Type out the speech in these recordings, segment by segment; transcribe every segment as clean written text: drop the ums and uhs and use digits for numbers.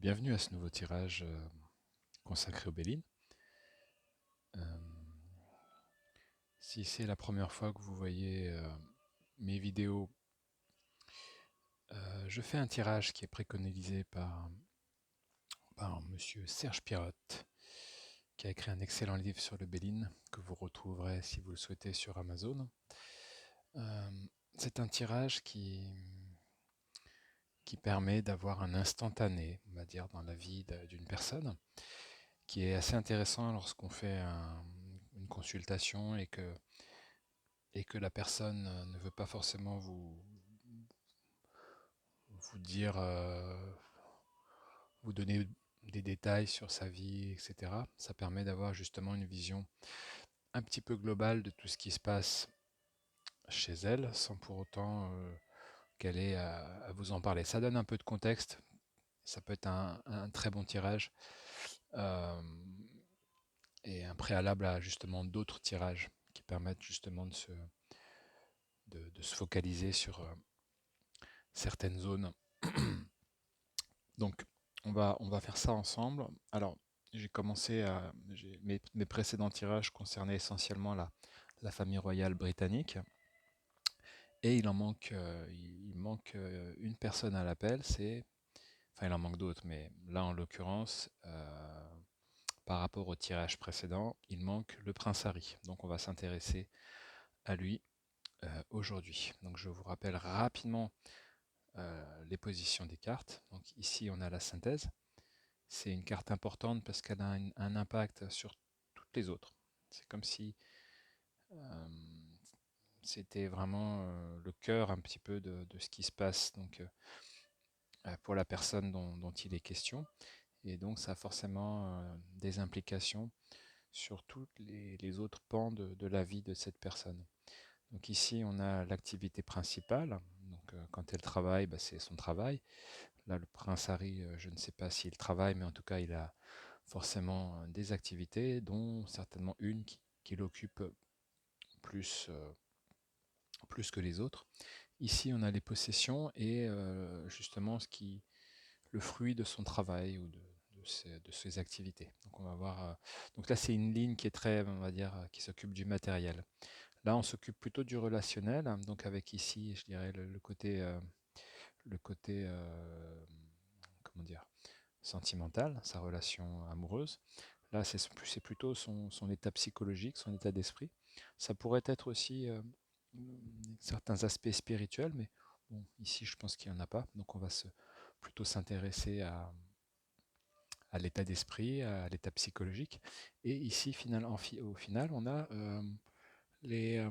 Bienvenue à ce nouveau tirage consacré aux Bélines. Euh, si c'est la première fois que vous voyez mes vidéos, je fais un tirage qui est préconisé par monsieur Serge Pirotte, qui a écrit un excellent livre sur le Béline, que vous retrouverez si vous le souhaitez sur Amazon. Euh, c'est un tirage qui permet d'avoir un instantané, on va dire, dans la vie d'une personne, qui est assez intéressant lorsqu'on fait une consultation et que la personne ne veut pas forcément vous dire, vous donner des détails sur sa vie, etc. Ça permet d'avoir justement une vision un petit peu globale de tout ce qui se passe chez elle, sans pour autant qu'elle ait à vous en parler. Ça donne un peu de contexte, ça peut être un très bon tirage euh, et un préalable à justement d'autres tirages qui permettent justement de se focaliser sur certaines zones. Donc, on va faire ça ensemble. Alors, mes précédents tirages concernaient essentiellement la famille royale britannique. Et il manque une personne à l'appel, enfin il en manque d'autres, mais là en l'occurrence, par rapport au tirage précédent, il manque le prince Harry. Donc on va s'intéresser à lui aujourd'hui. Donc je vous rappelle rapidement les positions des cartes. Donc ici on a la synthèse. C'est une carte importante parce qu'elle a un impact sur toutes les autres. C'est comme si euh, c'était vraiment le cœur un petit peu de ce qui se passe donc, pour la personne dont il est question. Et donc ça a forcément des implications sur tous les autres pans de la vie de cette personne. Donc ici on a l'activité principale. Donc quand elle travaille, bah, c'est son travail. Là le prince Harry, je ne sais pas s'il travaille, mais en tout cas il a forcément des activités, dont certainement une qui l'occupe plus, plus que les autres. Ici, on a les possessions et justement le fruit de son travail ou de ses activités. Donc on va voir. Donc là, c'est une ligne qui est très, on va dire, qui s'occupe du matériel. Là, on s'occupe plutôt du relationnel. Donc avec ici, je dirais le côté, comment dire, sentimental, sa relation amoureuse. Là, c'est plutôt son état psychologique, son état d'esprit. Ça pourrait être aussi certains aspects spirituels, mais bon, ici, je pense qu'il n'y en a pas. Donc, on va plutôt s'intéresser à l'état d'esprit, à l'état psychologique. Et ici, au final, on a les, euh,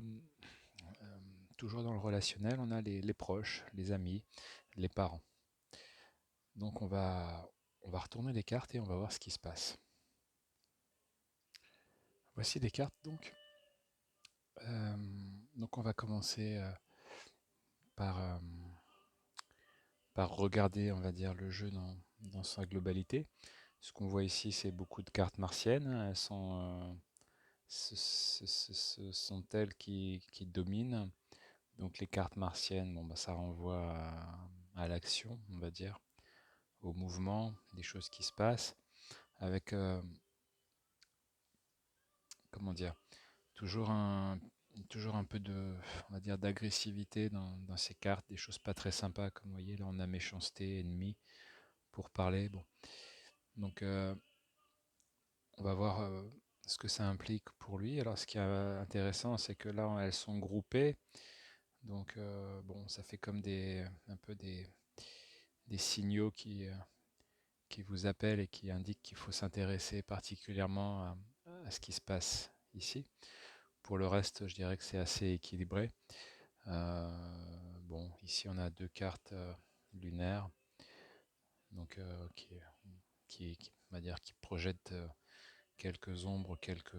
toujours dans le relationnel, on a les proches, les amis, les parents. Donc, on va retourner les cartes et on va voir ce qui se passe. Voici les cartes donc. Euh, donc on va commencer par, par regarder, on va dire, le jeu dans sa globalité. Ce qu'on voit ici, c'est beaucoup de cartes martiennes. Elles sont, ce sont elles qui dominent. Donc les cartes martiennes, bon, bah, ça renvoie à l'action, on va dire, au mouvement, des choses qui se passent, avec, comment dire, toujours toujours un peu on va dire, d'agressivité dans ces cartes, des choses pas très sympas, comme vous voyez, là on a méchanceté, ennemi, pour parler. Bon. Donc on va voir ce que ça implique pour lui. Alors ce qui est intéressant, c'est que là elles sont groupées, donc bon, ça fait comme un peu des signaux qui vous appellent et qui indiquent qu'il faut s'intéresser particulièrement à ce qui se passe ici. Pour le reste, je dirais que c'est assez équilibré. Bon, ici on a deux cartes lunaires, donc on va dire, qui projettent quelques ombres, quelque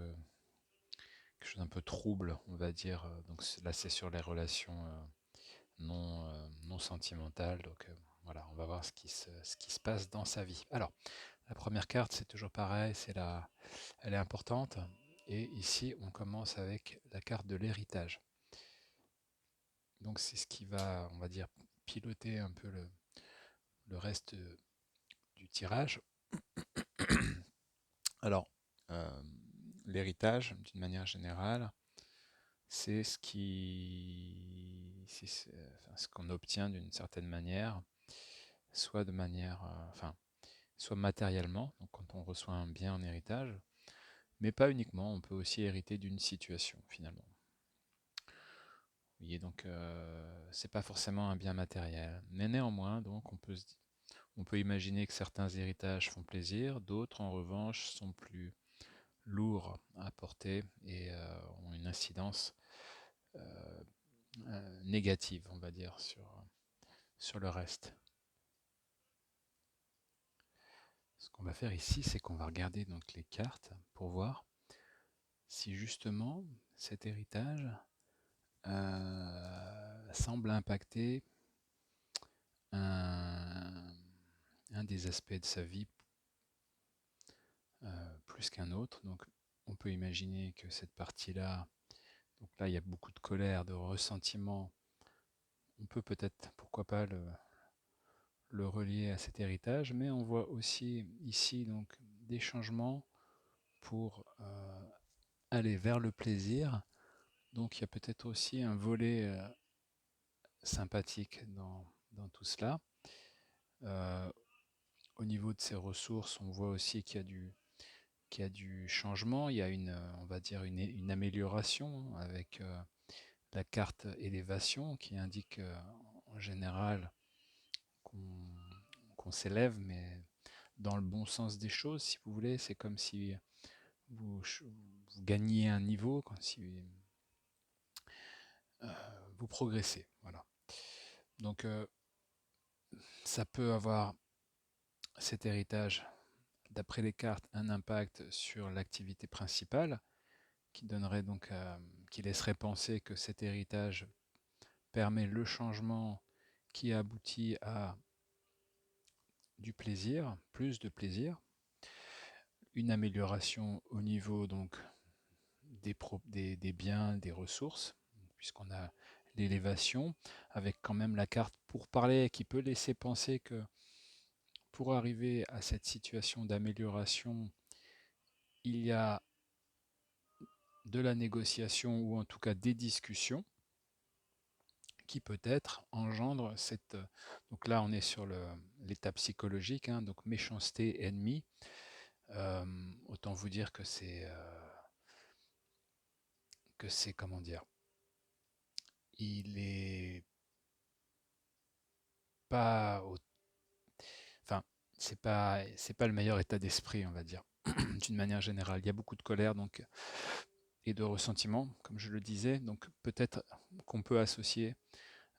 chose un peu trouble, on va dire. Donc là, c'est sur les relations non sentimentales. Donc voilà, on va voir ce qui se passe dans sa vie. Alors, la première carte, c'est toujours pareil, elle est importante. Et ici, on commence avec la carte de l'héritage. Donc c'est ce qui va, on va dire, piloter un peu le reste du tirage. Alors, euh, l'héritage, d'une manière générale, c'est enfin, ce qu'on obtient d'une certaine manière, soit de manière, enfin, soit matériellement, donc quand on reçoit un bien en héritage, mais pas uniquement, on peut aussi hériter d'une situation finalement. Vous voyez, donc c'est pas forcément un bien matériel, mais néanmoins, donc on peut imaginer que certains héritages font plaisir, d'autres en revanche sont plus lourds à porter et ont une incidence euh, négative, on va dire, sur le reste. Ce qu'on va faire ici, c'est qu'on va regarder donc les cartes pour voir si justement cet héritage semble impacter un, un des aspects de sa vie plus qu'un autre. Donc on peut imaginer que cette partie-là, donc là il y a beaucoup de colère, de ressentiment. On peut peut-être, pourquoi pas, le relier à cet héritage, mais on voit aussi ici donc des changements pour aller vers le plaisir. Donc il y a peut-être aussi un volet sympathique dans tout cela. Euh, Au niveau de ses ressources, on voit aussi qu'il y a du changement, il y a on va dire une amélioration avec la carte élévation qui indique en général qu'on qu'on s'élève, mais dans le bon sens des choses, si vous voulez. C'est comme si vous gagniez un niveau, comme si euh, vous progressez. Voilà. Donc ça peut avoir cet héritage, d'après les cartes, un impact sur l'activité principale, qui donnerait donc, qui laisserait penser que cet héritage permet le changement qui aboutit à du plaisir, plus de plaisir, une amélioration au niveau donc des biens, des ressources, puisqu'on a l'élévation, avec quand même la carte pour parler qui peut laisser penser que pour arriver à cette situation d'amélioration, il y a de la négociation ou en tout cas des discussions qui peut-être engendrent cette... Donc là, on est sur l'état psychologique, hein, donc méchanceté, ennemi. Autant vous dire que c'est, comment dire, il est pas... Enfin, c'est pas le meilleur état d'esprit, on va dire, d'une manière générale. Il y a beaucoup de colère donc, et de ressentiment, comme je le disais. Donc peut-être qu'on peut associer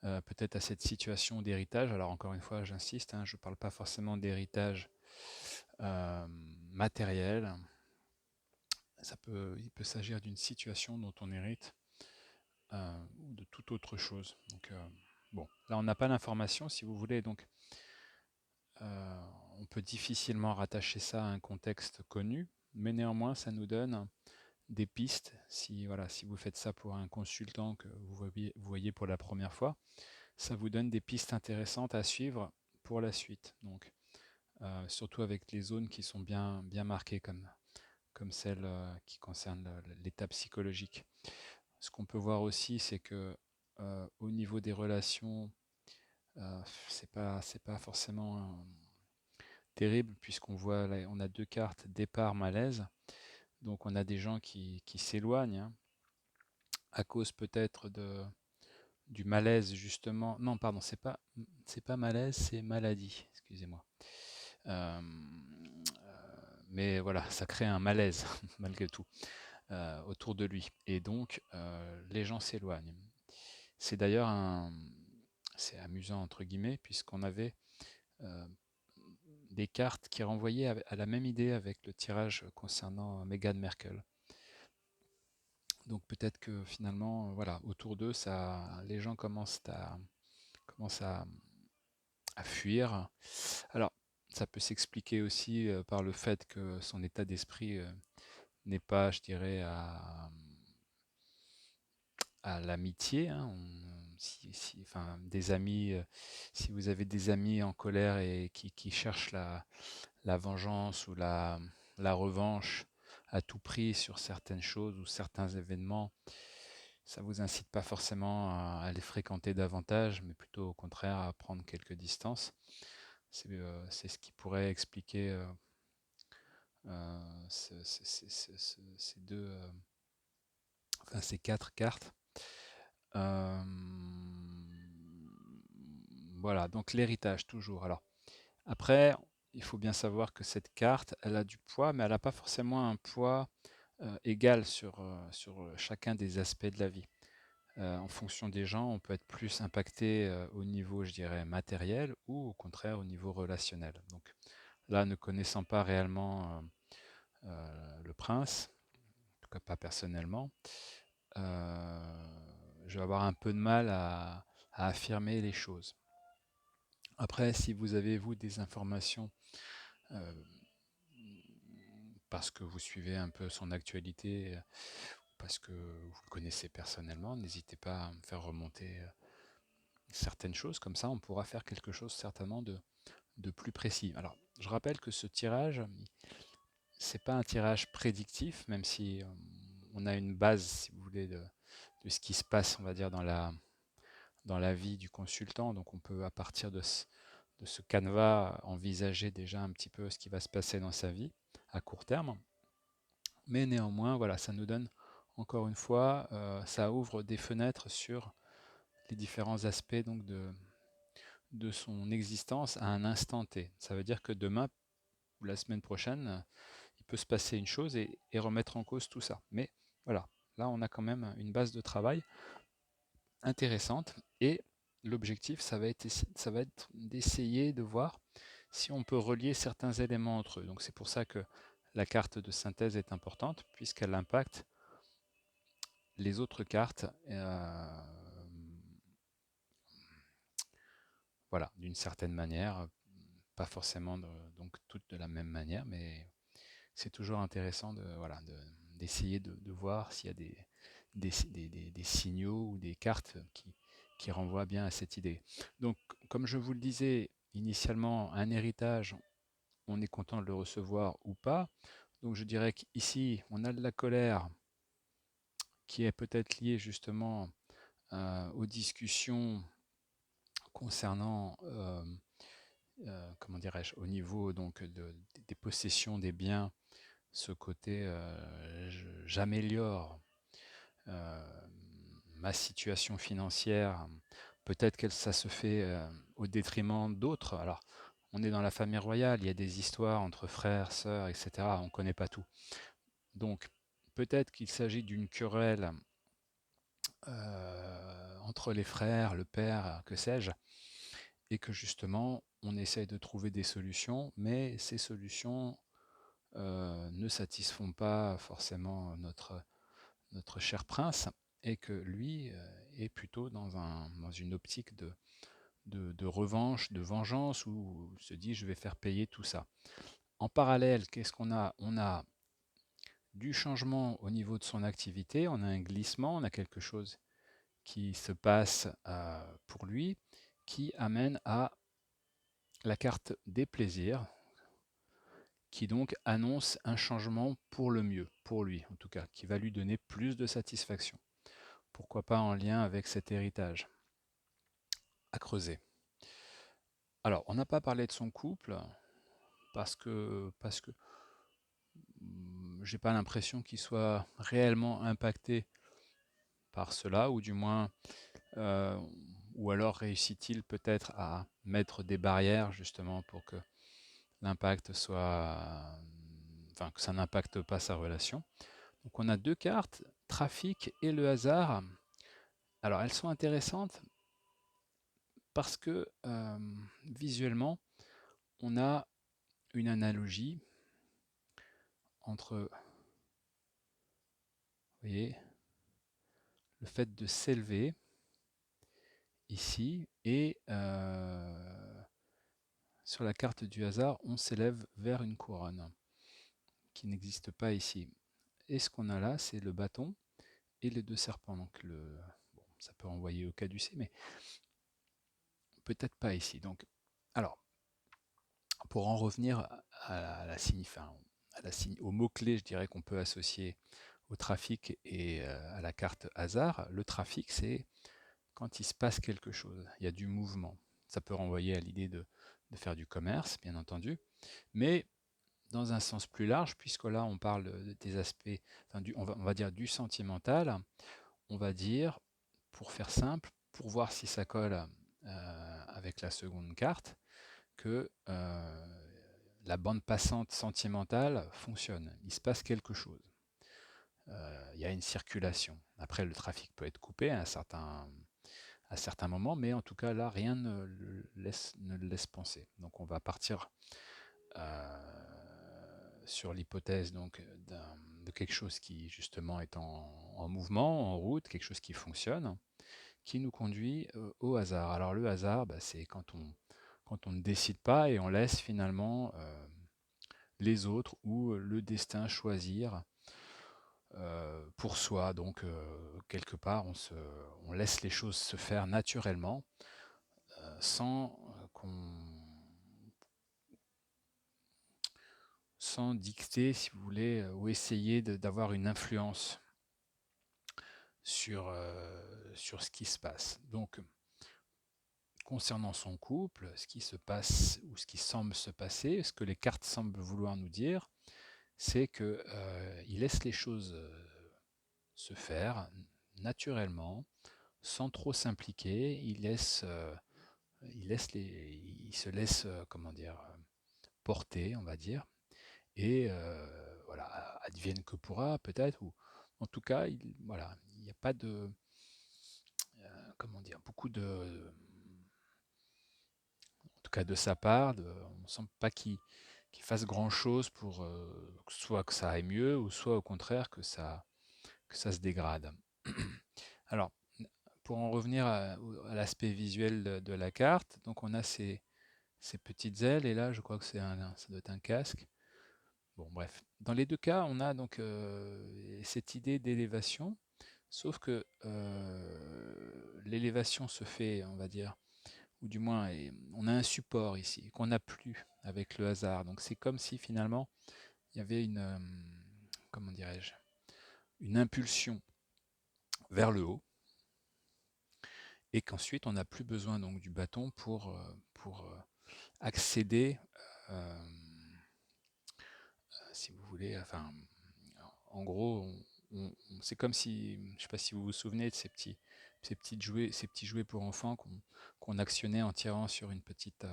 peut-être à cette situation d'héritage. Alors encore une fois, j'insiste, hein, je ne parle pas forcément d'héritage euh, matériel. Il peut s'agir d'une situation dont on hérite ou de toute autre chose. Donc bon, là on n'a pas l'information, si vous voulez, donc on peut difficilement rattacher ça à un contexte connu, mais néanmoins ça nous donne des pistes. Si, voilà, si vous faites ça pour un consultant que vous voyez pour la première fois, ça vous donne des pistes intéressantes à suivre pour la suite. Donc, surtout avec les zones qui sont bien marquées comme celle qui concerne l'état psychologique. Ce qu'on peut voir aussi, c'est que au niveau des relations, c'est pas forcément terrible puisqu'on voit là, on a deux cartes départ malaise. Donc on a des gens qui s'éloignent hein, à cause peut-être du malaise justement. Non, pardon, c'est pas malaise, c'est maladie. Excusez-moi. Euh, mais voilà, ça crée un malaise malgré tout autour de lui. Et donc les gens s'éloignent. C'est d'ailleurs c'est amusant entre guillemets puisqu'on avait euh, des cartes qui renvoyaient à la même idée avec le tirage concernant Meghan Merkel. Donc peut-être que finalement, voilà, autour d'eux, les gens commencent à fuir. Alors, ça peut s'expliquer aussi par le fait que son état d'esprit n'est pas, je dirais, à l'amitié, hein. enfin, des amis, si vous avez des amis en colère et qui cherchent la vengeance ou la revanche à tout prix sur certaines choses ou certains événements, ça vous incite pas forcément à les fréquenter davantage, mais plutôt au contraire à prendre quelques distances. C'est ce qui pourrait expliquer ces deux, enfin ces quatre cartes. Euh, voilà, donc l'héritage toujours. Alors après, il faut bien savoir que cette carte, elle a du poids, mais elle n'a pas forcément un poids égal sur chacun des aspects de la vie. En fonction des gens, on peut être plus impacté au niveau, je dirais, matériel ou au contraire au niveau relationnel. Donc là, ne connaissant pas réellement le prince, en tout cas pas personnellement, je vais avoir un peu de mal à affirmer les choses. Après, si vous avez, vous, des informations euh, parce que vous suivez un peu son actualité, parce que vous le connaissez personnellement, n'hésitez pas à me faire remonter certaines choses, comme ça on pourra faire quelque chose certainement de plus précis. Alors, je rappelle que ce tirage, c'est pas un tirage prédictif, même si on a une base, si vous voulez, de ce qui se passe, on va dire, dans la vie du consultant. Donc on peut, à partir de ce canevas, envisager déjà un petit peu ce qui va se passer dans sa vie à court terme. Mais néanmoins, voilà, ça nous donne, encore une fois, ça ouvre des fenêtres sur les différents aspects donc de son existence à un instant T. Ça veut dire que demain ou la semaine prochaine, il peut se passer une chose et remettre en cause tout ça. Mais voilà, là on a quand même une base de travail intéressante et l'objectif, ça va être d'essayer de voir si on peut relier certains éléments entre eux. Donc c'est pour ça que la carte de synthèse est importante puisqu'elle impacte les autres cartes, voilà, d'une certaine manière, pas forcément donc toutes de la même manière, mais c'est toujours intéressant voilà, d'essayer de voir s'il y a des signaux ou des cartes qui renvoient bien à cette idée. Donc, comme je vous le disais initialement, un héritage, on est content de le recevoir ou pas. Donc, je dirais qu'ici, on a de la colère qui est peut-être liée justement aux discussions concernant, comment dirais-je, au niveau donc des possessions des biens, ce côté j'améliore ma situation financière, peut-être que ça se fait au détriment d'autres. Alors, on est dans la famille royale, il y a des histoires entre frères, sœurs, etc. On ne connaît pas tout. Donc, peut-être qu'il s'agit d'une querelle entre les frères, le père, que sais-je, et que justement, on essaye de trouver des solutions, mais ces solutions ne satisfont pas forcément notre cher prince, et que lui est plutôt dans une optique de revanche, de vengeance, où il se dit je vais faire payer tout ça. En parallèle, qu'est-ce qu'on a? On a du changement au niveau de son activité, on a un glissement, on a quelque chose qui se passe pour lui, qui amène à la carte des plaisirs, qui donc annonce un changement pour le mieux, pour lui en tout cas, qui va lui donner plus de satisfaction. Pourquoi pas en lien avec cet héritage à creuser. Alors, on n'a pas parlé de son couple parce que j'ai pas l'impression qu'il soit réellement impacté par cela, ou du moins, euh, ou alors réussit-il peut-être à mettre des barrières justement pour que l'impact soit, enfin que ça n'impacte pas sa relation. Donc on a deux cartes, trafic et le hasard. Alors elles sont intéressantes parce que visuellement, on a une analogie entre, vous voyez, le fait de s'élever ici et sur la carte du hasard, on s'élève vers une couronne qui n'existe pas ici. Et ce qu'on a là, c'est le bâton et les deux serpents. Donc ça peut renvoyer au caducé, mais peut-être pas ici. Donc, alors, pour en revenir à la enfin, au mot-clé, je dirais qu'on peut associer au trafic et à la carte hasard, le trafic, c'est quand il se passe quelque chose, il y a du mouvement. Ça peut renvoyer à l'idée de faire du commerce, bien entendu, mais dans un sens plus large, puisque là on parle des aspects, enfin, on va dire du sentimental, on va dire, pour faire simple, pour voir si ça colle avec la seconde carte, que la bande passante sentimentale fonctionne. Il se passe quelque chose. Il y a une circulation. Après, le trafic peut être coupé à certains moments, mais en tout cas, là, rien ne le laisse penser. Donc, on va partir sur l'hypothèse donc de quelque chose qui, justement, est en mouvement, en route, quelque chose qui fonctionne, qui nous conduit au hasard. Alors, le hasard, bah, c'est quand on ne décide pas et on laisse finalement les autres ou le destin choisir pour soi. Donc, quelque part, on laisse les choses se faire naturellement sans sans dicter, si vous voulez, ou essayer d'avoir une influence sur ce qui se passe. Donc, concernant son couple, ce qui se passe ou ce qui semble se passer, ce que les cartes semblent vouloir nous dire, c'est que il laisse les choses se faire naturellement, sans trop s'impliquer. Il se laisse, comment dire, porter, on va dire, et voilà, advienne que pourra peut-être, ou en tout cas, voilà, il n'y a pas de, comment dire, beaucoup de, en tout cas de sa part, on ne sent pas qu'il fasse grand-chose pour soit que ça aille mieux, ou soit au contraire que ça se dégrade. Alors, pour en revenir à l'aspect visuel de la carte, donc on a ces petites ailes, et là je crois que ça doit être un casque. Bon, bref. Dans les deux cas, on a donc cette idée d'élévation, sauf que l'élévation se fait, on va dire, ou du moins, on a un support ici, qu'on n'a plus avec le hasard. Donc c'est comme si finalement, il y avait comment dirais-je, une impulsion vers le haut, et qu'ensuite on n'a plus besoin donc du bâton pour accéder, euh, si vous voulez, enfin, en gros, c'est comme si, je ne sais pas si vous vous souvenez de ces petits jouets pour enfants qu'on actionnait en tirant sur une petite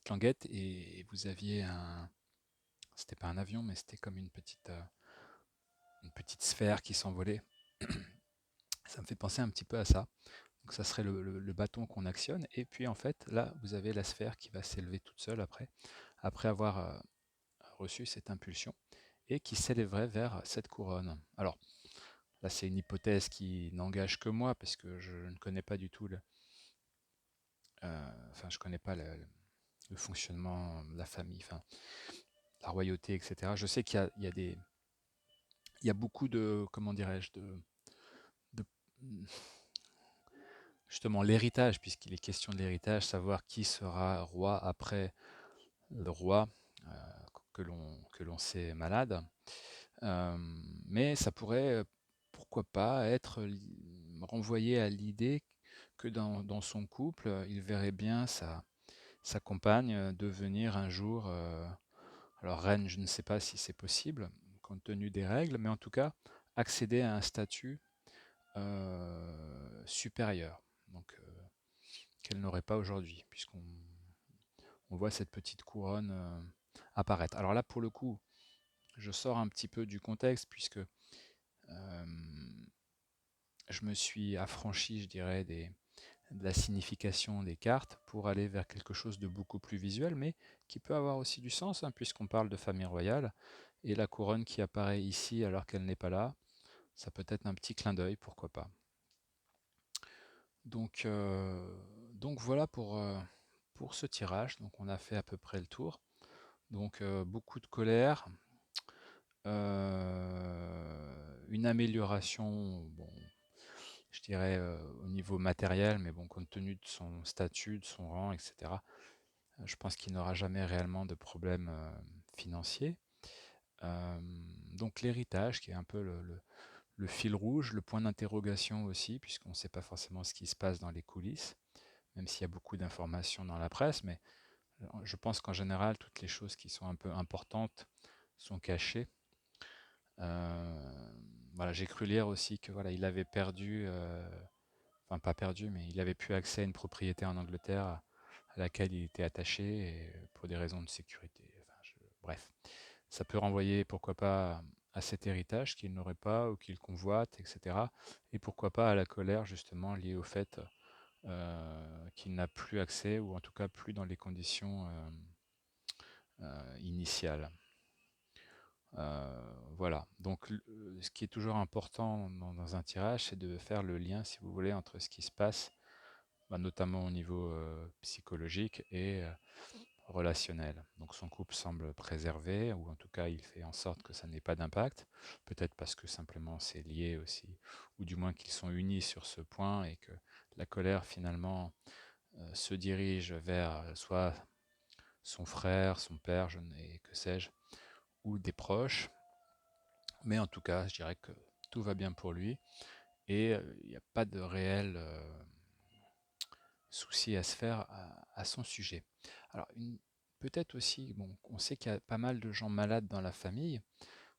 languette, et vous aviez c'était pas un avion, mais c'était comme une petite sphère qui s'envolait. Ça me fait penser un petit peu à ça. Donc ça serait le bâton qu'on actionne, et puis en fait, là, vous avez la sphère qui va s'élever toute seule après avoir reçu cette impulsion, et qui s'élèverait vers cette couronne. Alors, là, c'est une hypothèse qui n'engage que moi, parce que je ne connais pas du tout enfin, je connais pas le fonctionnement de la famille, enfin, la royauté, etc. Je sais il y a beaucoup de, comment dirais-je, de- justement l'héritage, puisqu'il est question de l'héritage, savoir qui sera roi après le roi que l'on sait malade. Euh, mais ça pourrait, pourquoi pas, être renvoyé à l'idée que dans son couple, il verrait bien sa compagne devenir un jour, alors reine, je ne sais pas si c'est possible, compte tenu des règles, mais en tout cas, accéder à un statut supérieur, donc qu'elle n'aurait pas aujourd'hui, puisqu'on voit cette petite couronne apparaître. Alors là, pour le coup, je sors un petit peu du contexte, puisque je me suis affranchi, je dirais, de la signification des cartes pour aller vers quelque chose de beaucoup plus visuel, mais qui peut avoir aussi du sens, hein, puisqu'on parle de famille royale, et la couronne qui apparaît ici alors qu'elle n'est pas là, ça peut être un petit clin d'œil, pourquoi pas. Donc, donc voilà pour ce tirage. Donc on a fait à peu près le tour. Donc beaucoup de colère, une amélioration, bon, je dirais, au niveau matériel, mais bon, compte tenu de son statut, de son rang, etc., je pense qu'il n'aura jamais réellement de problème financier. Euh, donc l'héritage, qui est un peu le fil rouge, le point d'interrogation aussi, puisqu'on ne sait pas forcément ce qui se passe dans les coulisses, même s'il y a beaucoup d'informations dans la presse, mais je pense qu'en général, toutes les choses qui sont un peu importantes sont cachées. Voilà, j'ai cru lire aussi que voilà, il avait perdu, enfin pas perdu, mais il avait plus accès à une propriété en Angleterre à laquelle il était attaché et pour des raisons de sécurité. Enfin, bref, ça peut renvoyer, pourquoi pas, à cet héritage qu'il n'aurait pas ou qu'il convoite, etc. Et pourquoi pas à la colère justement liée au fait qu'il n'a plus accès, ou en tout cas plus dans les conditions initiales. Voilà. Donc, ce qui est toujours important dans un tirage, c'est de faire le lien, si vous voulez, entre ce qui se passe, bah, notamment au niveau psychologique et relationnel. Donc, son couple semble préservé, ou en tout cas, il fait en sorte que ça n'ait pas d'impact. Peut-être parce que simplement c'est lié aussi, ou du moins qu'ils sont unis sur ce point et que la colère finalement se dirige vers soit son frère, son père, et que sais-je, ou des proches. Mais en tout cas, je dirais que tout va bien pour lui et il n'y a pas de réel souci à se faire à son sujet. Alors, peut-être aussi, bon, on sait qu'il y a pas mal de gens malades dans la famille,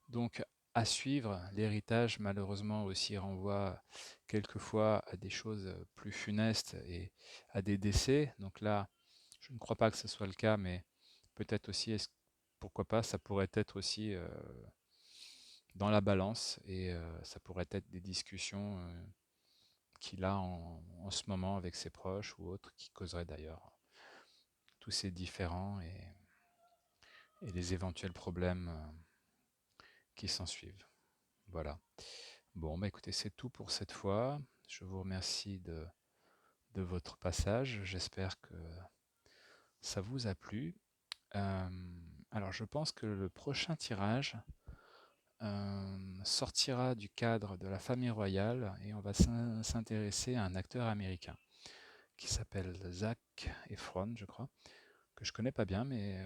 donc à suivre, l'héritage malheureusement aussi renvoie quelquefois à des choses plus funestes et à des décès. Donc là, je ne crois pas que ce soit le cas, mais peut-être aussi, pourquoi pas, ça pourrait être aussi dans la balance et ça pourrait être des discussions qu'il a en ce moment avec ses proches ou autres qui causeraient d'ailleurs tous ces différends et les éventuels problèmes qui s'ensuivent. Voilà. Bon, bah écoutez, c'est tout pour cette fois. Je vous remercie de votre passage. J'espère que ça vous a plu. Euh, alors, je pense que le prochain tirage sortira du cadre de la famille royale et on va s'intéresser à un acteur américain qui s'appelle Zac Efron, je crois, que je connais pas bien, mais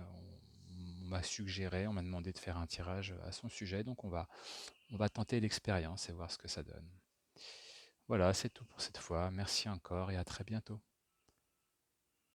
on m'a suggéré, on m'a demandé de faire un tirage à son sujet, donc on va tenter l'expérience et voir ce que ça donne. Voilà, c'est tout pour cette fois. Merci encore et à très bientôt.